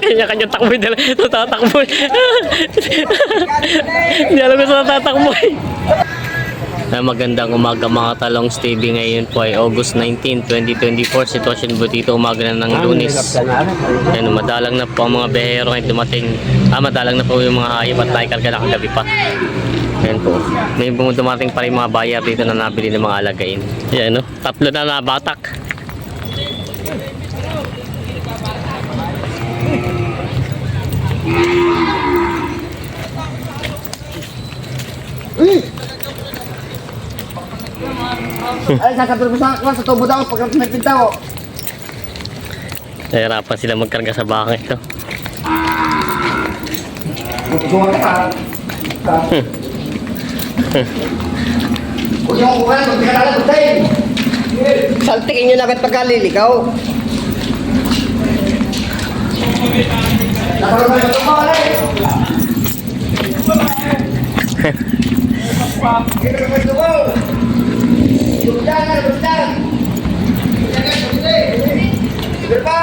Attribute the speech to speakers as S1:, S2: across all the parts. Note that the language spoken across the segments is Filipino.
S1: Kanya-kanya takbo dala. Tatakbo. Hindi alam ko sa tatakbo. Magandang umaga mga Talongs TV. Ngayon po ay August 19, 2024. Sitwasyon po dito umaga na ng Lunes. Yan, madalang na po ang mga behero ngayon dumating. Madalang na po yung mga hayop at naikarga na kagabi pa. Yan po. May dumating pa rin mga buyer dito na nabili ng mga alagain. Yan, no? Tatlo na nabatak.
S2: Ay, sasabot mo sa tubo daw pag nagpinta ko.
S1: Nahirapan sila magkarga sa baka ito.
S2: Butuhan ka. Kuya ko wala, hindi ka talaga butay. Saltikin nyo na agad pagkaliligaw. Nakaroon na ito ko, alay. Ito ko. Butan! Berpa!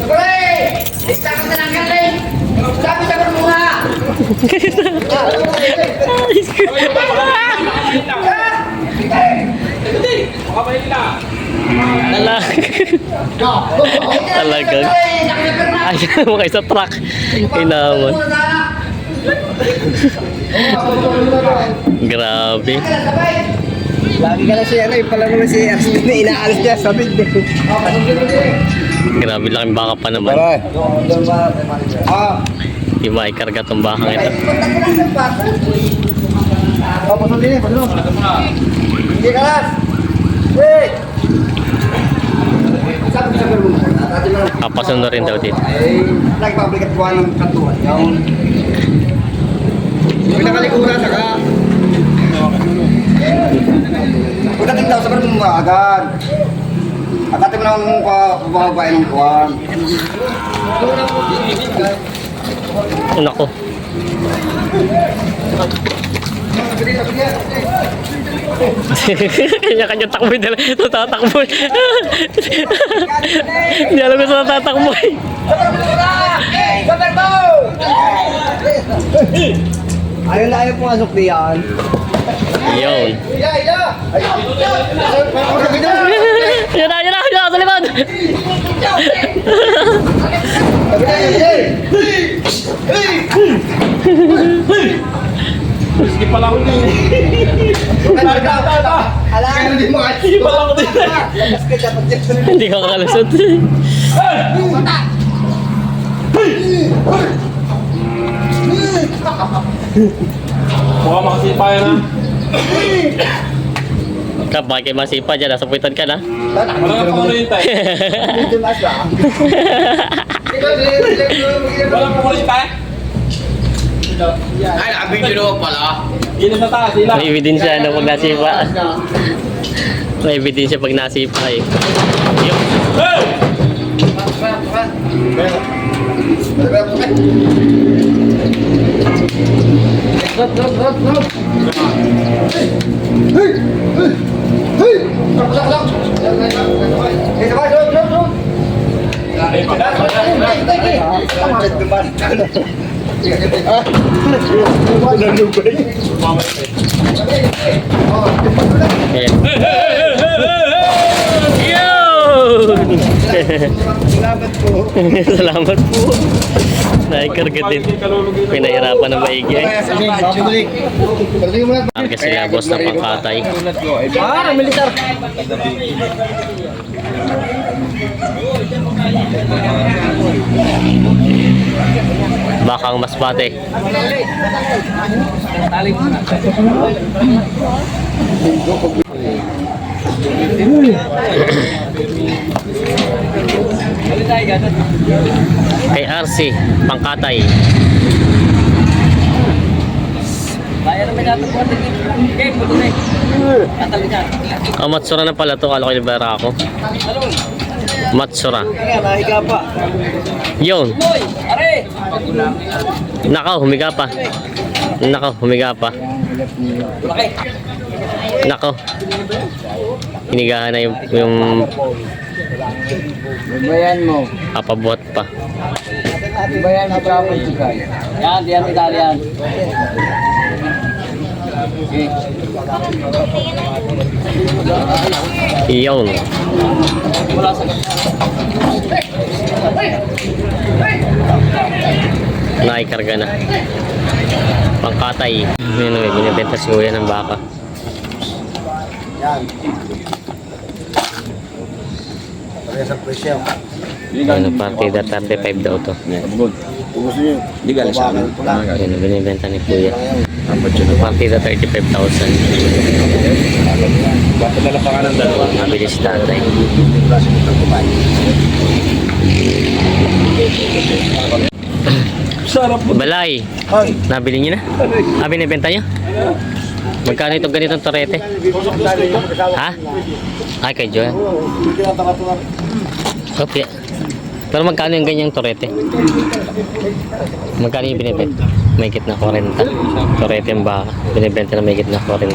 S2: Boleh! Kita akan tenangkan nih! Kita bisa bermula!
S1: Talagang ayaw mo kayo sa truck. Inaman. Grabe.
S2: Lagi ka na siya, pala naman si Arsene na inaalis niya sa bid.
S1: Grabe lang yung baka pa naman. Di maikarga itong bakang ito.
S2: Pasok din eh, pasok. Hindi ka las! Wait!
S1: Kapasun na rin daw dito.
S2: Nagpablikat ko ng katuan. Yung nakalikuran, saka. Pagdating daw sa barang agad. Agatin mo na ang pabababae ng kuwan.
S1: Nako. Kanya-kanya takbo dala. Tatakbo. Hindi alam ko sa tatakbo.
S2: Ayaw na ayaw pumasok diyan.
S1: Yun. Yun na, sa likod.
S3: Skip pala ako din.
S1: Hindi ka kakalusot.
S3: Mukha makasipa yan ha.
S1: Kapag kayo masipa dyan, nasa puwitan ka na.
S3: Wala nga pang ano yun tayo. Wala pang ulit tayo.
S2: Ay, nakabidyo naman pala.
S3: Yun ang tataas sila.
S1: May ebidensya na pag nasipa. May ebidensya pag nasipa eh. Yun.
S3: Hey!
S1: Ayan. Yun!
S2: Salamat po.
S1: Salamat po. Naikarga din. Pinahirapan ng maigi eh. Karga sila boss na pangkatay.
S2: Militar.
S1: Bakang masbate. Kay RC pangkatay. Matsura na pala to. Kala ko libera ako. Matsura.
S2: Nahiga pa.
S1: Yun. Nakaw, humiga pa. Nakaw, humiga pa. Nako. Hinigahan na yung
S2: Bayan mo.
S1: papabuhat pa.
S2: Bayan mo para pagkikay. Yan, diyan Italian.
S1: Iyon. Naikarga na. Pangkatay. Yun, may binibenta si Kuya ng baka.
S2: Yan. Parehas ang presyo.
S1: Ano, partida 35 daw to.
S2: Ubus niyo.
S3: Legal siya.
S1: Yun, binibenta ni Kuya. Partida 35,000.
S3: Papadala pa ka ng dalawa.
S1: Mabilis tatay.
S3: Sarap po.
S1: Balay.
S2: Hoy.
S1: Nabili niyo na? Ah, binibenta niyo? Magkano itong ganitong torete? Ha? Ay, kay Joel. Okay. Pero magkano yung ganyang torete? Magkano yung binibenta? May na 40. Torete yung baka. Binibenta na may na 40.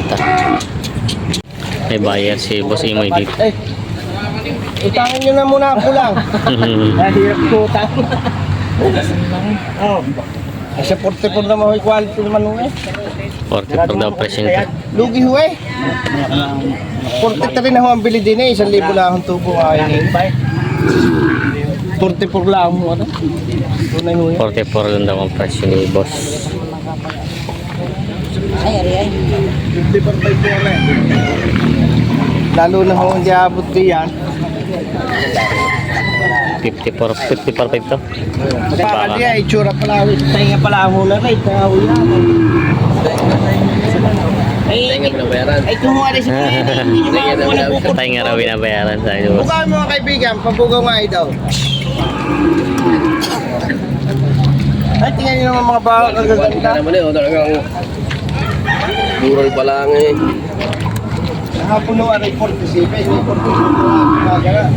S1: May buyer si Boss Imoy dito.
S2: Utangin nyo na muna ako lang. Nahirap ko utang. Oh. Sa 44 na mahoy quality naman ho eh.
S1: 44 daw presyo nito.
S2: Lugi ho eh. 43 na ho ang bili din eh. 1,000 na akong tubo ngayon eh. 44 lang mo ano. Tunay ho eh.
S1: 44 lang daw ang presyo ni Boss.
S2: Lalo na ho hindi abot diyan.
S1: 54 to.
S2: Baka diya itsura pala ho. Tainga pala ho na rin. Tainga ho yan. Ay kung wala si Kuya.
S1: Tayo nga raw binabayaran sa inyo, Boss.
S2: Bukaw mga kaibigan. Pabugaw nga daw. Ay tingnan nyo naman mga baka kagaganda.
S3: naman eh, talagang mural pa lang eh.
S2: Hapon ho ay 47. 47.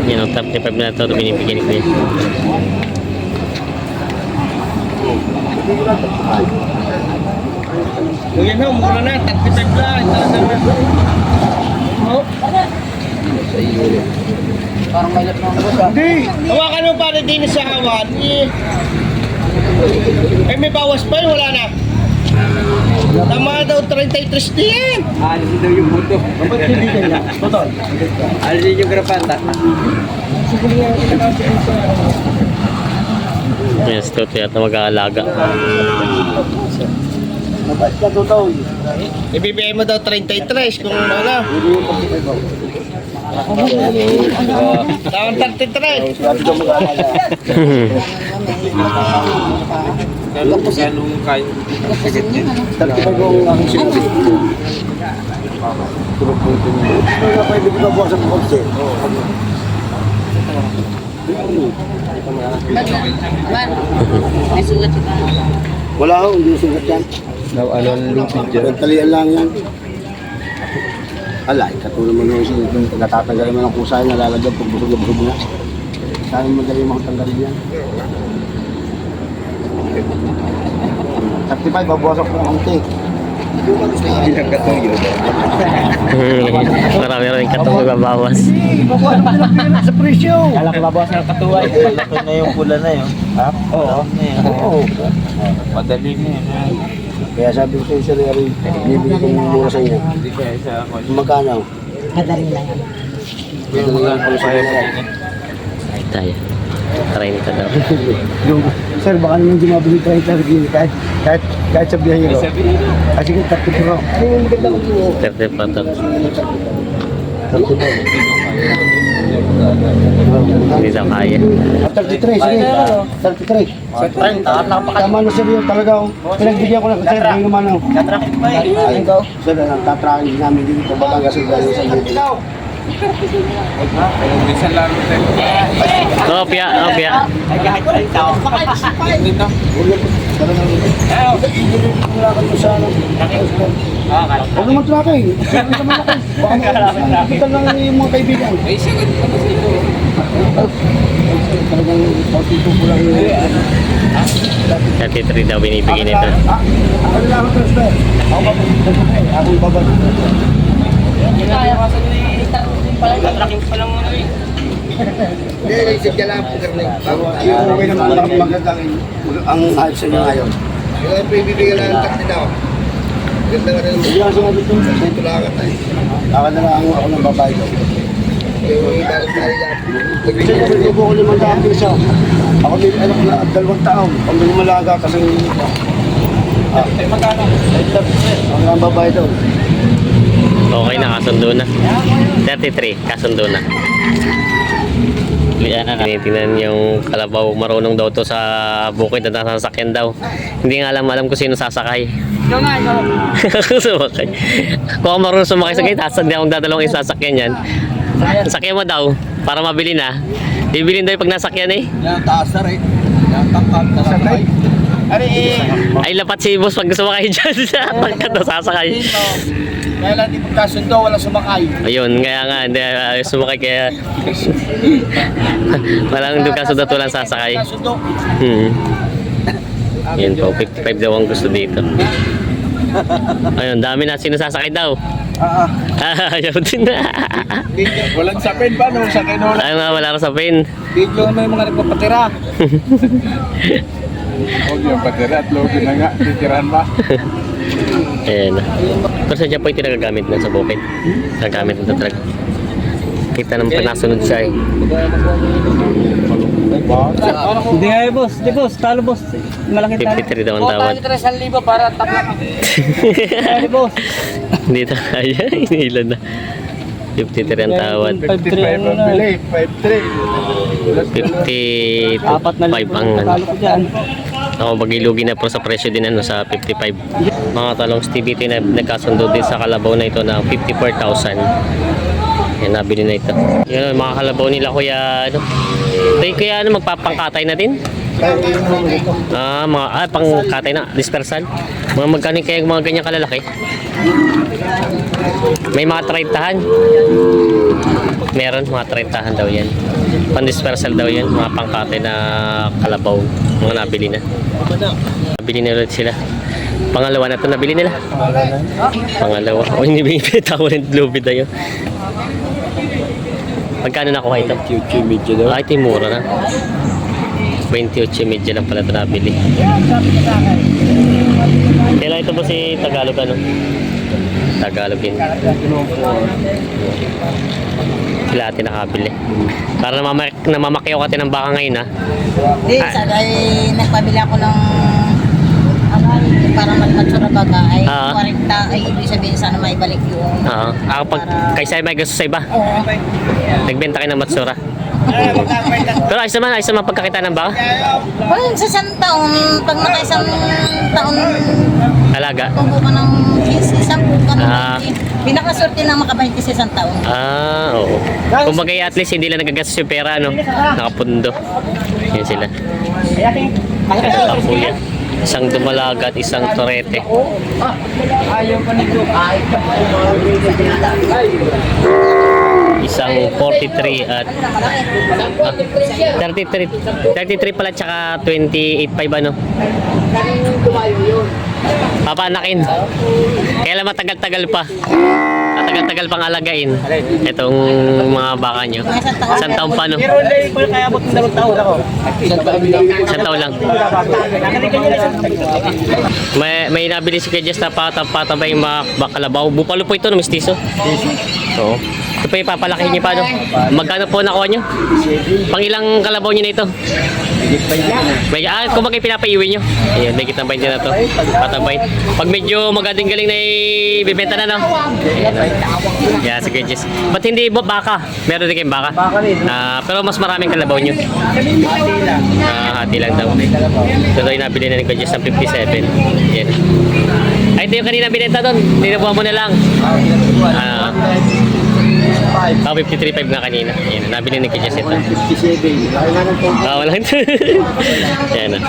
S1: Yan ang 35 na ito binibigyan ni Kuya.
S2: O yan ho, mura na, 35 lang. Oh. Parang mailap na ako sa. Hindi! Hawakan mo pare din sa hawan. Eh may bawas pa yun, wala na. Tama daw 33 din.
S3: Alisin daw yung buto.
S2: Ba't hindi kanya? Totoo.
S3: Alisin yung grapata.
S1: Yan, si Toto yata mag-aalaga.
S2: Mabait ka totoo. Ibibigay mo daw 33 kung ano. Tawang 33.
S3: Ganun kayo.
S2: 35 ang aking sinabi. Pwede ko na buwan sa konse.
S4: May sugat ka.
S2: Wala ho, hindi sugat yan.
S3: Ano ang lupit dyan?
S2: Talian lang yan. Alay, katulad mo nung natatanggalin mo ng kusay, nalalagyan pag busog na. Sana madali mga tanggalin yan. 35, babawasak ko ng konti.
S3: Hindi lang katuyo.
S1: Marami rin katong magbabawas.
S2: Sa presyo.
S3: Kala ko babawas ng katuway. Malaki na yung pula na yun. Ha? Oo.
S2: Oo.
S3: Madali na yun.
S2: Kaya sabi ko sa'yo, Sir Larry, bibili kong mura sa inyo.
S3: Hindi kaya sa ako.
S2: Magkano?
S4: Madali lang.
S3: Yung mga kaya mo din.
S1: Ay, tayo. Try nito daw.
S2: Sir, baka naman hindi mabili tayo sa bigili kahit sa biyahero. Ah, sige, 30 pro. Ano yung maganda ko po?
S1: 34 to.
S2: 30 pro.
S1: Hindi daw kaya.
S2: 33, sige. 33. Tama na sir yun, talaga. Pinagbigyan ko na sir, yung naman.
S3: Katrafik pa eh.
S2: Ayun daw. Sir, nagtatracking namin dito. Batangas yung gano'n sa iyo.
S3: Minsan laro tayo.
S1: Opya, opya.
S3: Ay kahit pa rin tao. Dito.
S2: Wala ka sa ano. Huwag naman tracking. Sabi naman ako. Baka nakikitan lang yung mga kaibigan.
S3: Ay sige.
S2: Talagang pagtito ko lang yun.
S1: 33 daw binibigay nito.
S2: Ako na lang ang transfer. Ako ba? Ako ibabag. Hindi, naisip niya lang. Okay naman magandang ang ayos sa inyo ngayon. Yung bibigyan lang ang taxi daw. Ganda ka rin. Hindi ako sumagot doon. Dito lang ka tayo. Ako na lang ako ng babae ko. Nagsisiguro ko 500 piso. Ako may anak na 2 taon. Pag lumalaga kasi magkano? Ang babae daw.
S1: Okay na, kasundo na. 33, kasundo na. Tinitingnan yung kalabaw, marunong daw to sa bukid na nasasakyan daw. Hindi nga alam kung sino sasakay. Sumakay. Kung ako marunong sumakay sa gate, hindi akong dadalawang isasakyan yan. Sakyan mo daw, para mabili na. Bibilin daw yung pag nasakyan eh.
S3: Yan, taas na rin. Yan, tangkap na sakay.
S1: Ay lapat si boss pag sumakay dyan sa pagkat nasasakay.
S2: Kaya lang di pagkasundo, wala sumakay.
S1: Ayun, kaya nga, hindi sumakay kaya. Walang doon kasundo lang sasakay.
S2: Kasundo.
S1: Yan po, 55 daw ang gusto dito. Ayun, dami na sinasasakay daw. Ayaw din na.
S2: Walang sapin pa, no? Sakay na wala.
S1: Ayaw nga, wala ka sa pin.
S2: Video may mga nagpapatira.
S3: Huwag yung patira at logi na nga. Titirahan ba?
S1: Ayan. Pero sa dyan po ito nagagamit na sa bukid. Nagagamit na talaga. Kita naman pa nasunod siya eh.
S5: Hindi nga eh, boss. Di boss, talo boss. Malaki talo.
S1: 53 daw ang tawad.
S2: 3,000 para tapos.
S5: Talo boss.
S1: Dito, ayan, inilan na. 53 ang tawad.
S5: 5-3 ano na.
S1: 55
S5: Apat na libo.
S1: ang
S5: Talo ko dyan.
S1: ako magilugi na po sa presyo din ano sa 55. Mga talong Stevie na nagkasundo din sa kalabaw na ito na 54,000. Yan, nabili na ito. Yan, mga kalabaw nila kuya ano. Tayo kuya ano, magpapangkatay na din? Pangkatay na, dispersal. Mga magkano kaya mga ganyan kalalaki? May mga 30-han. Meron, mga 30-han daw yan. Pan-dispersal daw yan, mga pangkatay na kalabaw. Mga nabili na. Nabili na ulit sila. Pangalawa na ito, nabili nila. Pangalawa. O, hindi binibitaw rin lubid na yun. Magkano nakuha ito?
S3: 28 medyo daw.
S1: Ay, ito yung mura na. 28 medyo lang pala ito nabili. Kailan ito ba si Tagalog ano? Tagalog yun. Sila atin nakabili. Para namamakyaw ka ng baka ngayon ha.
S4: Hindi, ay nagpabili ako ng para matsura baga ay 40 ay ibig sabihin sana may balik yung
S1: Ako pag kaysa may gusto sa iba.
S4: Oo.
S1: Nagbenta kayo ng matsura. Pero ayos naman pagkakita ng baka.
S4: Well, sa isang taon, pag naka-isang taon,
S1: Alaga.
S4: tubo ka ng 10 ka
S1: Ah.
S4: pinakaswerte na makabahin sa isang taon.
S1: Oo. Kumbaga at least hindi lang nagagastos yung pera no. Nakapundo. Yan sila. Kapuya. Isang dumalaga at isang torete. Isang 43 at 33 pala tsaka 28.5 ano. Papanakin. Kaya lang matagal-tagal pa. Matagal-tagal pang alagain. Itong mga baka nyo. Isang taon pa no.
S5: Kaya abot ng 2 taon ako.
S1: Isang taon lang. May nabili si Kajess na patabay yung mga bakalabaw. Bupalo po ito no, mistiso. Oo. Ito pa yung papalakihin niyo pa no. Magkano po nakuha nyo? Pang ilang kalabaw nyo na ito? Kung bagay pinapaiwi nyo. Ayan, may kitang 20 na to. Patabay. Pag medyo magaling-galing na ibibenta na no. Yan, si Kajess. Ba't hindi baka? Meron din kayong baka?
S5: Baka rin.
S1: Pero mas maraming kalabaw nyo. Hati lang daw. Ito daw yung nabili na ni Kajess ng 57. Yan. Ay, ito yung kanina binenta doon. Tinabuhan mo na lang. 53.5 na kanina. Yan, nabili ni Kajess ito.
S2: 57. Laki na ng
S1: Wala. Yan na.